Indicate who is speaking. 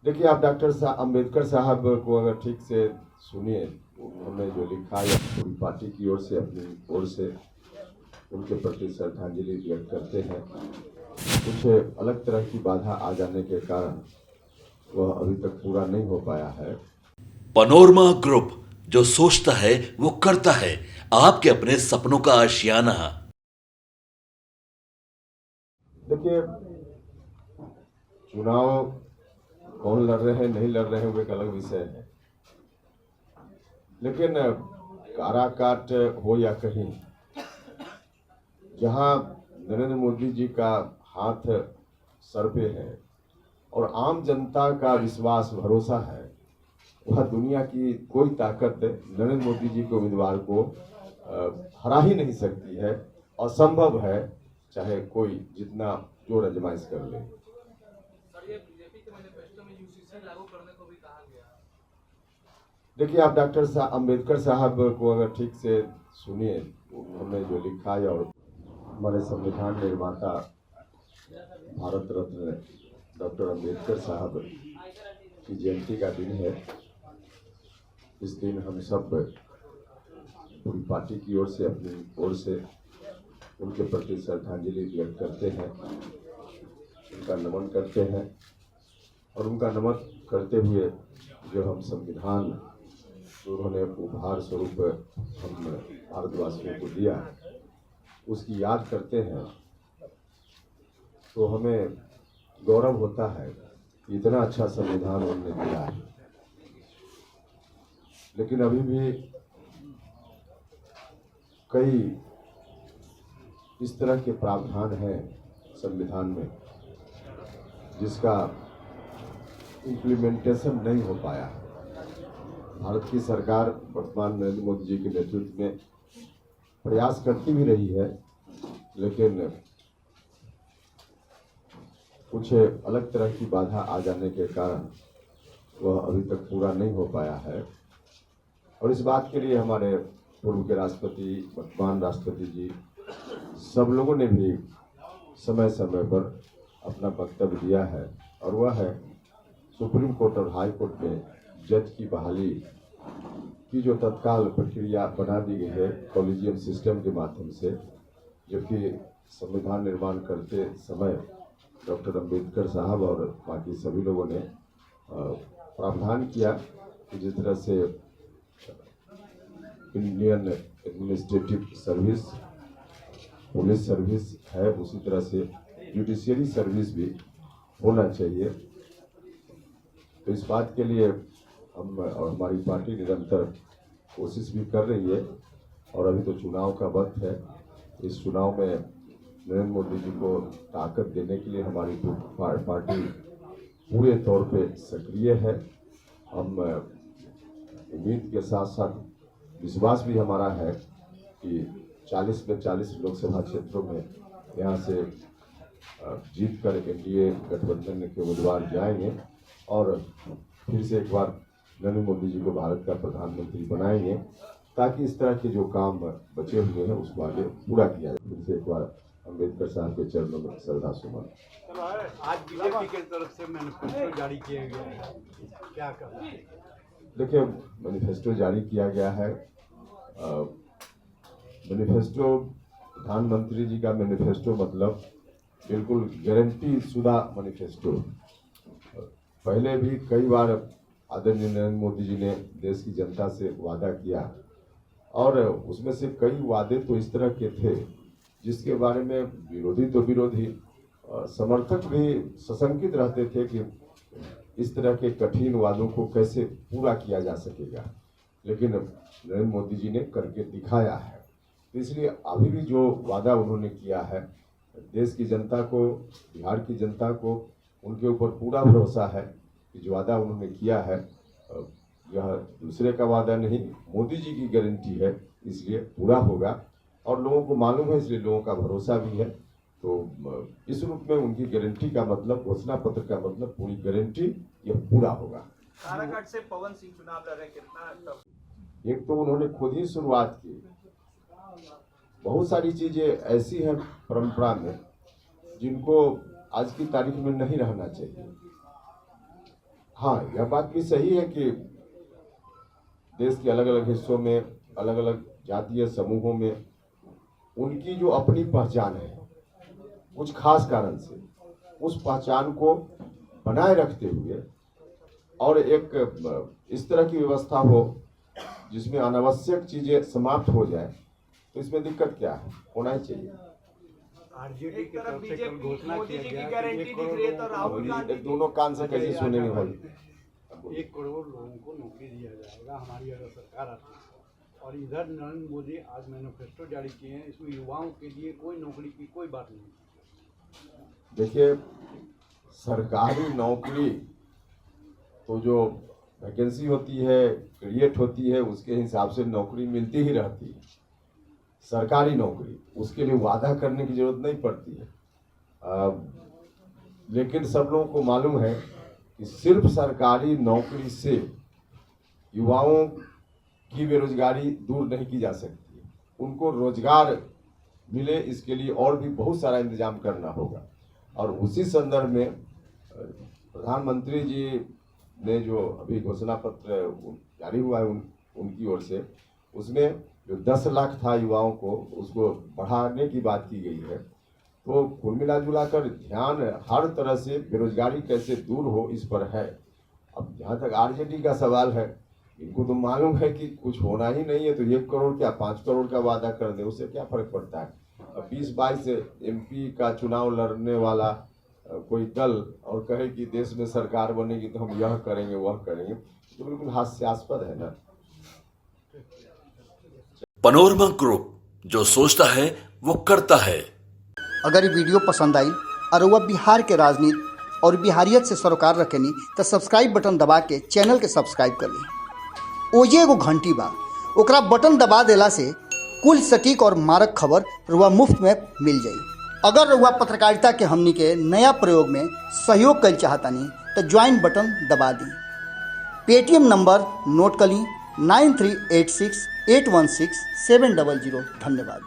Speaker 1: देखिए, आप डॉक्टर अम्बेडकर साहब को अगर ठीक से सुनिए, उन्होंने जो लिखा है पूरी पार्टी की ओर से, अपनी ओर से उनके प्रति श्रद्धांजलि व्यक्त करते हैं। कुछ अलग तरह की बाधा आ जाने के कारण वह अभी तक पूरा नहीं हो पाया है।
Speaker 2: पनोरमा ग्रुप, जो सोचता है वो करता है। आपके अपने सपनों का आशियाना।
Speaker 1: देखिए, चुनाव कौन लड़ रहे हैं नहीं लड़ रहे हैं वो एक अलग विषय है, लेकिन काराकाट हो या कहीं, जहां नरेंद्र मोदी जी का हाथ सर पे है और आम जनता का विश्वास भरोसा है, वह दुनिया की कोई ताकत नरेंद्र मोदी जी के उम्मीदवार को हरा ही नहीं सकती है। असंभव है, चाहे कोई जितना जोर आजमाइश कर ले। देखिए, आप डॉक्टर अम्बेडकर साहब को अगर ठीक से सुनिए, उन्होंने जो लिखा है, और हमारे संविधान निर्माता भारत रत्न डॉक्टर अम्बेडकर साहब की जयंती का दिन है। इस दिन हम सब पूरी पार्टी की ओर से, अपनी ओर से उनके प्रति श्रद्धांजलि व्यक्त करते हैं, उनका नमन करते हैं, और उनका नमन करते हुए जो हम संविधान उन्होंने उपहार स्वरूप हम भारतवासियों को दिया, उसकी याद करते हैं, तो हमें गौरव होता है कि इतना अच्छा संविधान उन्होंने दिया है। लेकिन अभी भी कई इस तरह के प्रावधान हैं संविधान में जिसका इम्प्लीमेंटेशन नहीं हो पाया। भारत की सरकार वर्तमान नरेंद्र मोदी जी के नेतृत्व में प्रयास करती भी रही है, लेकिन कुछ अलग तरह की बाधा आ जाने के कारण वह अभी तक पूरा नहीं हो पाया है। और इस बात के लिए हमारे पूर्व के राष्ट्रपति, वर्तमान राष्ट्रपति जी, सब लोगों ने भी समय समय पर अपना वक्तव्य दिया है, और वह है सुप्रीम कोर्ट और हाई कोर्ट में जज की बहाली की जो तत्काल प्रक्रिया बना दी गई है कॉलेजियम सिस्टम के माध्यम से, जबकि संविधान निर्माण करते समय डॉक्टर अम्बेडकर साहब और बाकी सभी लोगों ने प्रावधान किया कि जिस तरह से Indian administrative service, police service है, उसी तरह से जुडिशियरी सर्विस भी होना चाहिए। तो इस बात के लिए हम और हमारी पार्टी निरंतर कोशिश भी कर रही है, और अभी तो चुनाव का वक्त है। इस चुनाव में नरेंद्र मोदी जी को ताकत देने के लिए हमारी पार्टी पूरे तौर पे सक्रिय है। हम उम्मीद के साथ साथ विश्वास भी हमारा है कि 40 में 40 लोकसभा क्षेत्रों में यहाँ से जीत कर एनडीए गठबंधन के उम्मीदवार जाएंगे, और फिर से एक बार नरेंद्र मोदी जी को भारत का प्रधानमंत्री बनाएंगे, ताकि इस तरह के जो काम बचे हुए हैं उसको आगे पूरा किया जाए। फिर से एक बार अम्बेडकर साहब के चरणों में श्रद्धा सुमन।
Speaker 3: आज बीजेपी की तरफ से मैनिफेस्टो जारी किया गया है, क्या कहना है?
Speaker 1: देखिए, मैनिफेस्टो जारी किया गया है। मैनिफेस्टो, प्रधानमंत्री जी का मैनिफेस्टो मतलब बिल्कुल गारंटी शुदा मैनिफेस्टो। पहले भी कई बार आदरणीय नरेंद्र मोदी जी ने देश की जनता से वादा किया, और उसमें से कई वादे तो इस तरह के थे जिसके बारे में विरोधी तो विरोधी, समर्थक भी सशंकित रहते थे कि इस तरह के कठिन वादों को कैसे पूरा किया जा सकेगा, लेकिन नरेंद्र मोदी जी ने करके दिखाया है। तो इसलिए अभी भी जो वादा उन्होंने किया है, देश की जनता को, बिहार की जनता को उनके ऊपर पूरा भरोसा है कि जो वादा उन्होंने किया है यह दूसरे का वादा नहीं, मोदी जी की गारंटी है, इसलिए पूरा होगा। और लोगों को मालूम है, इसलिए लोगों का भरोसा भी है। तो इस रूप में उनकी गारंटी का मतलब, घोषणा पत्र का मतलब पूरी गारंटी, यह पूरा होगा।
Speaker 3: काराकाट से पवन सिंह चुनाव लड़ रहे, कितना?
Speaker 1: एक तो उन्होंने खुद ही शुरुआत की। बहुत सारी चीजें ऐसी हैं परंपरा में जिनको आज की तारीख में नहीं रहना चाहिए। हाँ, यह बात भी सही है कि देश के अलग अलग हिस्सों में अलग अलग जातीय समूहों में उनकी जो अपनी पहचान है, कुछ खास कारण से उस पहचान को बनाए रखते हुए और एक इस तरह की व्यवस्था हो जिसमें अनावश्यक चीजें समाप्त हो जाए, तो इसमें दिक्कत क्या है? होना ही चाहिए।
Speaker 3: आरजेडी की तरफ से कल घोषणा
Speaker 4: मोदी
Speaker 3: किया
Speaker 4: जी की
Speaker 3: गया
Speaker 4: गारंटी
Speaker 3: कि
Speaker 4: दिख रही है तो राहुल
Speaker 1: अब
Speaker 4: गांधी
Speaker 1: ये दोनों कान से कैसे सुनेंगे भाई?
Speaker 3: 1 करोड़ लोगों को नौकरी दिया जाएगा हमारी अगर सरकार आती है। और इधर नरेंद्र मोदी आज मैनिफेस्टो जारी किए हैं, इसमें युवाओं के लिए कोई नौकरी की कोई बात नहीं।
Speaker 1: देखिए, सरकारी नौकरी तो जो वैकेंसी होती है, क्रिएट होती है, उसके हिसाब से नौकरी मिलती ही रहती है। सरकारी नौकरी, उसके लिए वादा करने की जरूरत नहीं पड़ती है। लेकिन सब लोगों को मालूम है कि सिर्फ सरकारी नौकरी से युवाओं की बेरोजगारी दूर नहीं की जा सकती है। उनको रोजगार मिले, इसके लिए और भी बहुत सारा इंतजाम करना होगा। और उसी संदर्भ में प्रधानमंत्री जी ने जो अभी घोषणा पत्र जारी हुआ है उनकी ओर से, उसमें जो 10 लाख था युवाओं को, उसको बढ़ाने की बात की गई है। तो कुल मिला जुला कर ध्यान हर तरह से बेरोजगारी कैसे दूर हो इस पर है। अब जहाँ तक आरजेडी का सवाल है, इनको तो मालूम है कि कुछ होना ही नहीं है, तो 1 करोड़ क्या 5 करोड़ का वादा कर दे, उससे क्या फर्क पड़ता है? अब 2022 MP का चुनाव लड़ने वाला कोई दल और कहे कि देश में सरकार बनेगी तो हम यह करेंगे वह करेंगे, तो बिल्कुल हास्यास्पद है ना।
Speaker 2: पनोरमा ग्रुप, जो सोचता है वो करता है।
Speaker 5: अगर ये वीडियो पसंद आई और वह बिहार के राजनीति और बिहारियत से सरोकार रखेनी तो सब्सक्राइब बटन दबा के चैनल के सब्सक्राइब कर ली। ओजे एगो घंटी बा, ओकरा बटन दबा देला से कुल सटीक और मारक खबर रुआ मुफ्त में मिल जाई। अगर रुआ पत्रकारिता के हमनी के नया प्रयोग में सहयोग कर चाहतानी तो ज्वाइन बटन दबा दी। पेटीएम नंबर नोट कर ली 9386816700। धन्यवाद।